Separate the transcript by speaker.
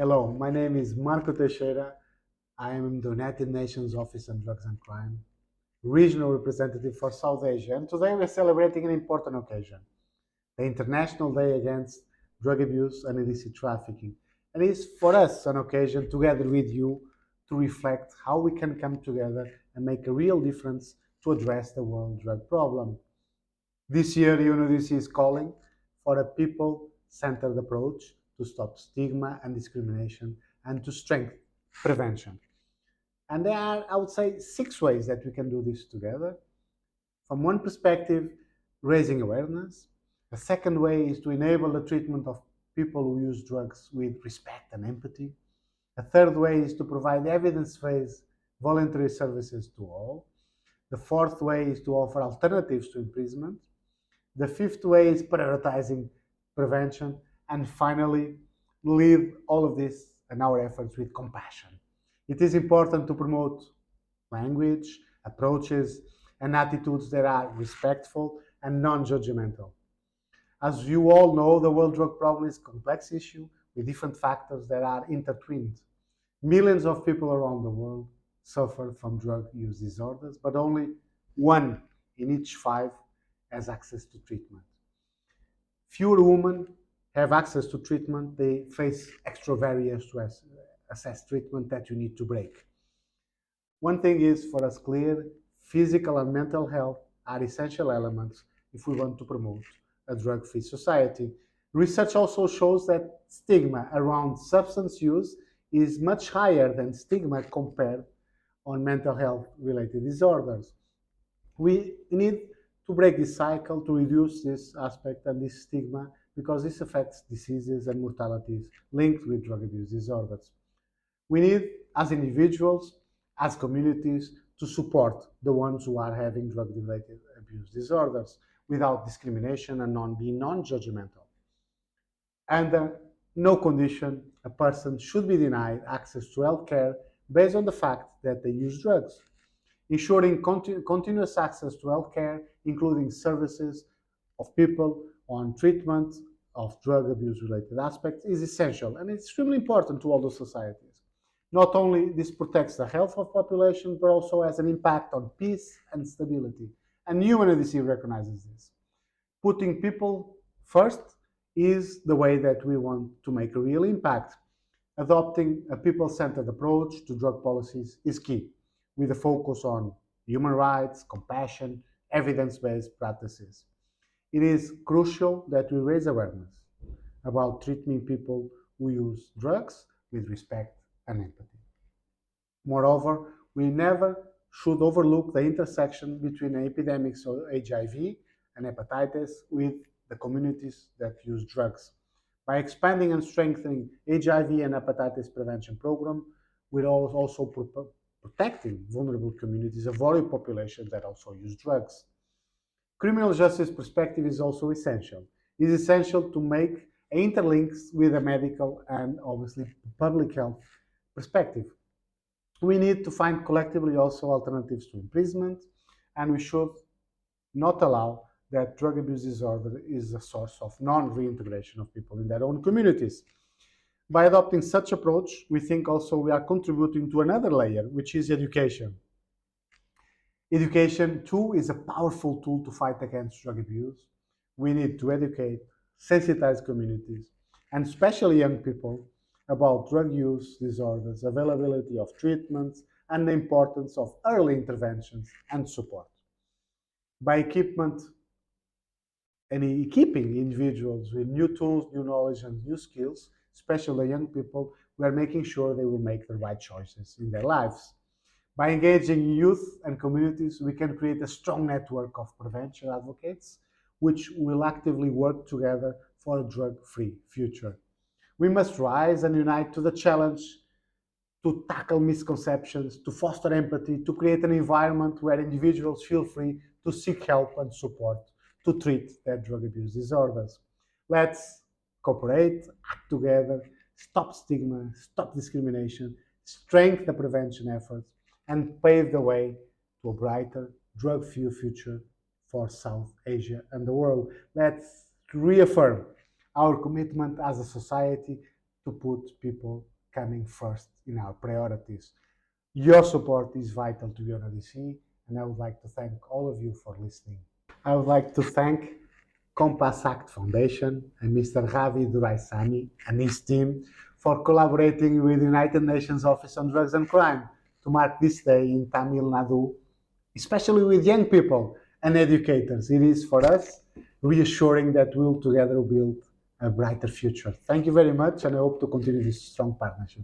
Speaker 1: Hello, my name is Marco Teixeira. I am the United Nations Office on Drugs and Crime, regional representative for South Asia, and today we're celebrating an important occasion, the International Day Against Drug Abuse and Illicit Trafficking. And it is for us an occasion, together with you, to reflect how we can come together and make a real difference to address the world drug problem. This year, Unodc is calling for a people-centered approach to stop stigma and discrimination and to strengthen prevention. And there are, I would say, 6 ways that we can do this together. From one perspective, raising awareness. The second way is to enable the treatment of people who use drugs with respect and empathy. A third way is to provide evidence-based voluntary services to all. The fourth way is to offer alternatives to imprisonment. The fifth way is prioritizing prevention. And finally, lead all of this and our efforts with compassion. It is important to promote language, approaches, and attitudes that are respectful and non-judgmental. As you all know, the world drug problem is a complex issue with different factors that are intertwined. Millions of people around the world suffer from drug use disorders, but only 1 in each 5 has access to treatment. Fewer women have access to treatment. They face extra barriers to access treatment that you need to break. One thing is for us clear, physical and mental health are essential elements if we want to promote a drug-free society. Research also shows that stigma around substance use is much higher than stigma compared on mental health related disorders. We need to break this cycle, to reduce this aspect and this stigma, because this affects diseases and mortalities linked with drug abuse disorders. We need, as individuals, as communities, to support the ones who are having drug-related abuse disorders without discrimination and being non-judgmental. Under no condition a person should be denied access to health care based on the fact that they use drugs. Ensuring continuous access to health care, including services of people on treatment of drug abuse related aspects, is essential and extremely important to all the societies. Not only this protects the health of population, but also has an impact on peace and stability. And UNODC recognizes this. Putting people first is the way that we want to make a real impact. Adopting a people-centered approach to drug policies is key, with a focus on human rights, compassion, evidence-based practices. It is crucial that we raise awareness about treating people who use drugs with respect and empathy. Moreover, we never should overlook the intersection between epidemics of HIV and hepatitis with the communities that use drugs. By expanding and strengthening HIV and hepatitis prevention program, we're also protecting vulnerable communities, avoiding populations that also use drugs. Criminal justice perspective is also essential. It is essential to make interlinks with a medical and obviously public health perspective. We need to find collectively also alternatives to imprisonment, and we should not allow that drug abuse disorder is a source of non-reintegration of people in their own communities. By adopting such approach, we think also we are contributing to another layer, which is education. Education, too, is a powerful tool to fight against drug abuse. We need to educate, sensitize communities, and especially young people, about drug use disorders, availability of treatments, and the importance of early interventions and support. By equipment and equipping individuals with new tools, new knowledge, and new skills, especially young people, we are making sure they will make the right choices in their lives. By engaging youth and communities, we can create a strong network of prevention advocates, which will actively work together for a drug-free future. We must rise and unite to the challenge to tackle misconceptions, to foster empathy, to create an environment where individuals feel free to seek help and support to treat their drug abuse disorders. Let's cooperate, act together, stop stigma, stop discrimination, strengthen the prevention efforts, and pave the way to a brighter, drug-free future for South Asia and the world. Let's reaffirm our commitment as a society to put people coming first in our priorities. Your support is vital to Unodc, and I would like to thank all of you for listening. I would like to thank Compassact Foundation and Mr. Ravi Duraisamy and his team for collaborating with the United Nations Office on Drugs and Crime to mark this day in Tamil Nadu, especially with young people and educators. It is for us reassuring that we'll together build a brighter future. Thank you very much, and I hope to continue this strong partnership.